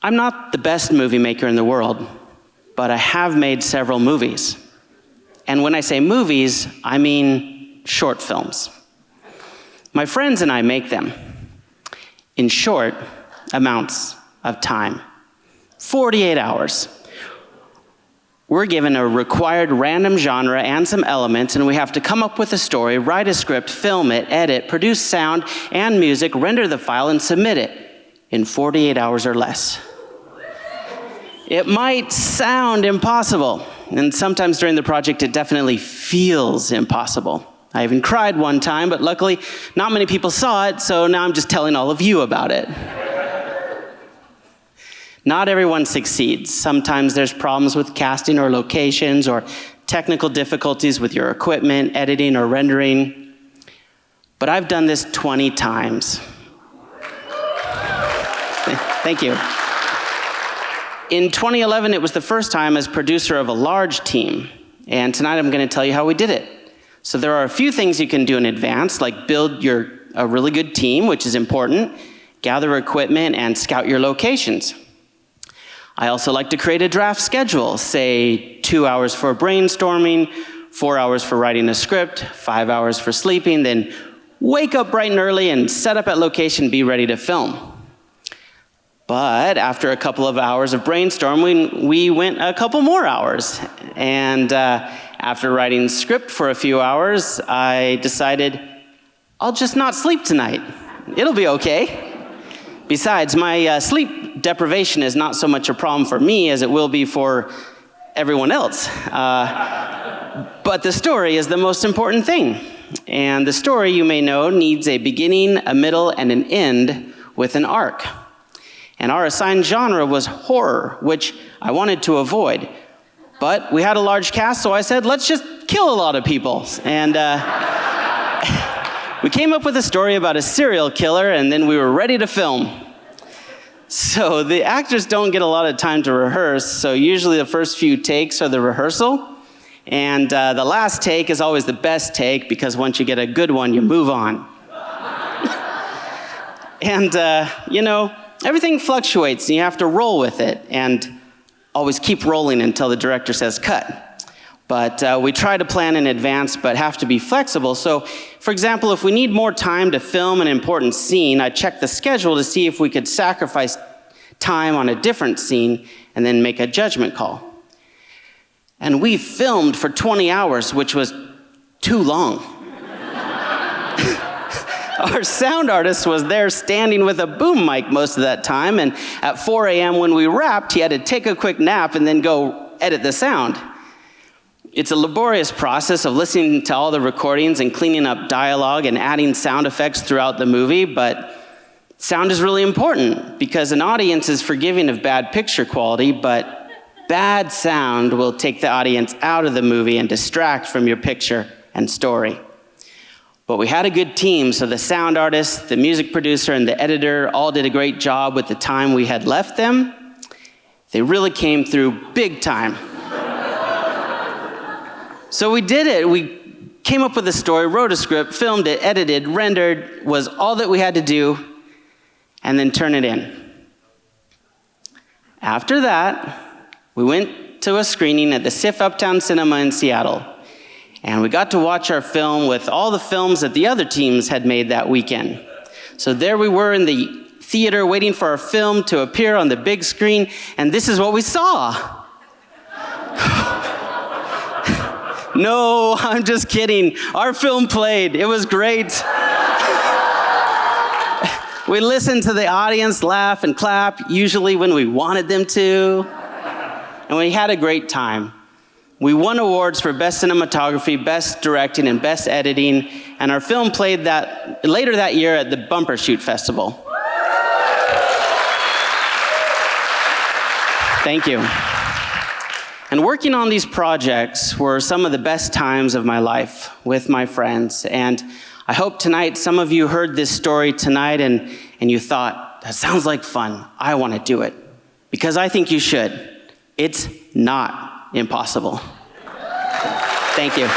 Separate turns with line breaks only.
I'm not the best movie maker in the world, but I have made several movies. And when I say movies, I mean short films. My friends and I make them in short amounts of time, 48 hours. We're given a required random genre and some elements, and we have to come up with a story, write a script, film it, edit, produce sound and music, render the file, and submit it in 48 hours or less. It might sound impossible, and sometimes during the project it definitely feels impossible. I even cried one time, but luckily not many people saw it, so now I'm just telling all of you about it. Not everyone succeeds. Sometimes there's problems with casting or locations or technical difficulties with your equipment, editing or rendering. But I've done this 20 times. Thank you. In 2011, it was the first time as producer of a large team. And tonight I'm going to tell you how we did it. So there are a few things you can do in advance, like build a really good team, which is important, gather equipment, and scout your locations. I also like to create a draft schedule, say 2 hours for brainstorming, 4 hours for writing a script, 5 hours for sleeping, then wake up bright and early and set up at location, be ready to film. But after a couple of hours of brainstorming, we went a couple more hours. And after writing script for a few hours, I decided I'll just not sleep tonight. It'll be okay. Besides, my sleep deprivation is not so much a problem for me as it will be for everyone else. But the story is the most important thing. And the story, you may know, needs a beginning, a middle, and an end with an arc. And our assigned genre was horror, which I wanted to avoid. But we had a large cast, so I said, let's just kill a lot of people. And we came up with a story about a serial killer, and then we were ready to film. So the actors don't get a lot of time to rehearse, so usually the first few takes are the rehearsal. And the last take is always the best take, because once you get a good one, you move on. And, you know, everything fluctuates, and you have to roll with it, and always keep rolling until the director says cut. But we try to plan in advance, but have to be flexible. So, for example, if we need more time to film an important scene, I check the schedule to see if we could sacrifice time on a different scene and then make a judgment call. And we filmed for 20 hours, which was too long. Our sound artist was there standing with a boom mic most of that time, and at 4 a.m. when we wrapped, he had to take a quick nap and then go edit the sound. It's a laborious process of listening to all the recordings and cleaning up dialogue and adding sound effects throughout the movie, but sound is really important because an audience is forgiving of bad picture quality, but bad sound will take the audience out of the movie and distract from your picture and story. But we had a good team, so the sound artist, the music producer, and the editor all did a great job with the time we had left them. They really came through big time. So we did it. We came up with a story, wrote a script, filmed it, edited, rendered, was all that we had to do, and then turn it in. After that, we went to a screening at the SIF Uptown Cinema in Seattle. And we got to watch our film with all the films that the other teams had made that weekend. So there we were in the theater waiting for our film to appear on the big screen, and this is what we saw. No, I'm just kidding. Our film played. It was great. We listened to the audience laugh and clap, usually when we wanted them to. And we had a great time. We won awards for Best Cinematography, Best Directing, and Best Editing, and our film played later that year at the Bumper Shoot Festival. Thank you. And working on these projects were some of the best times of my life with my friends, and I hope tonight some of you heard this story tonight and you thought, that sounds like fun, I want to do it. Because I think you should. It's not impossible. Thank you.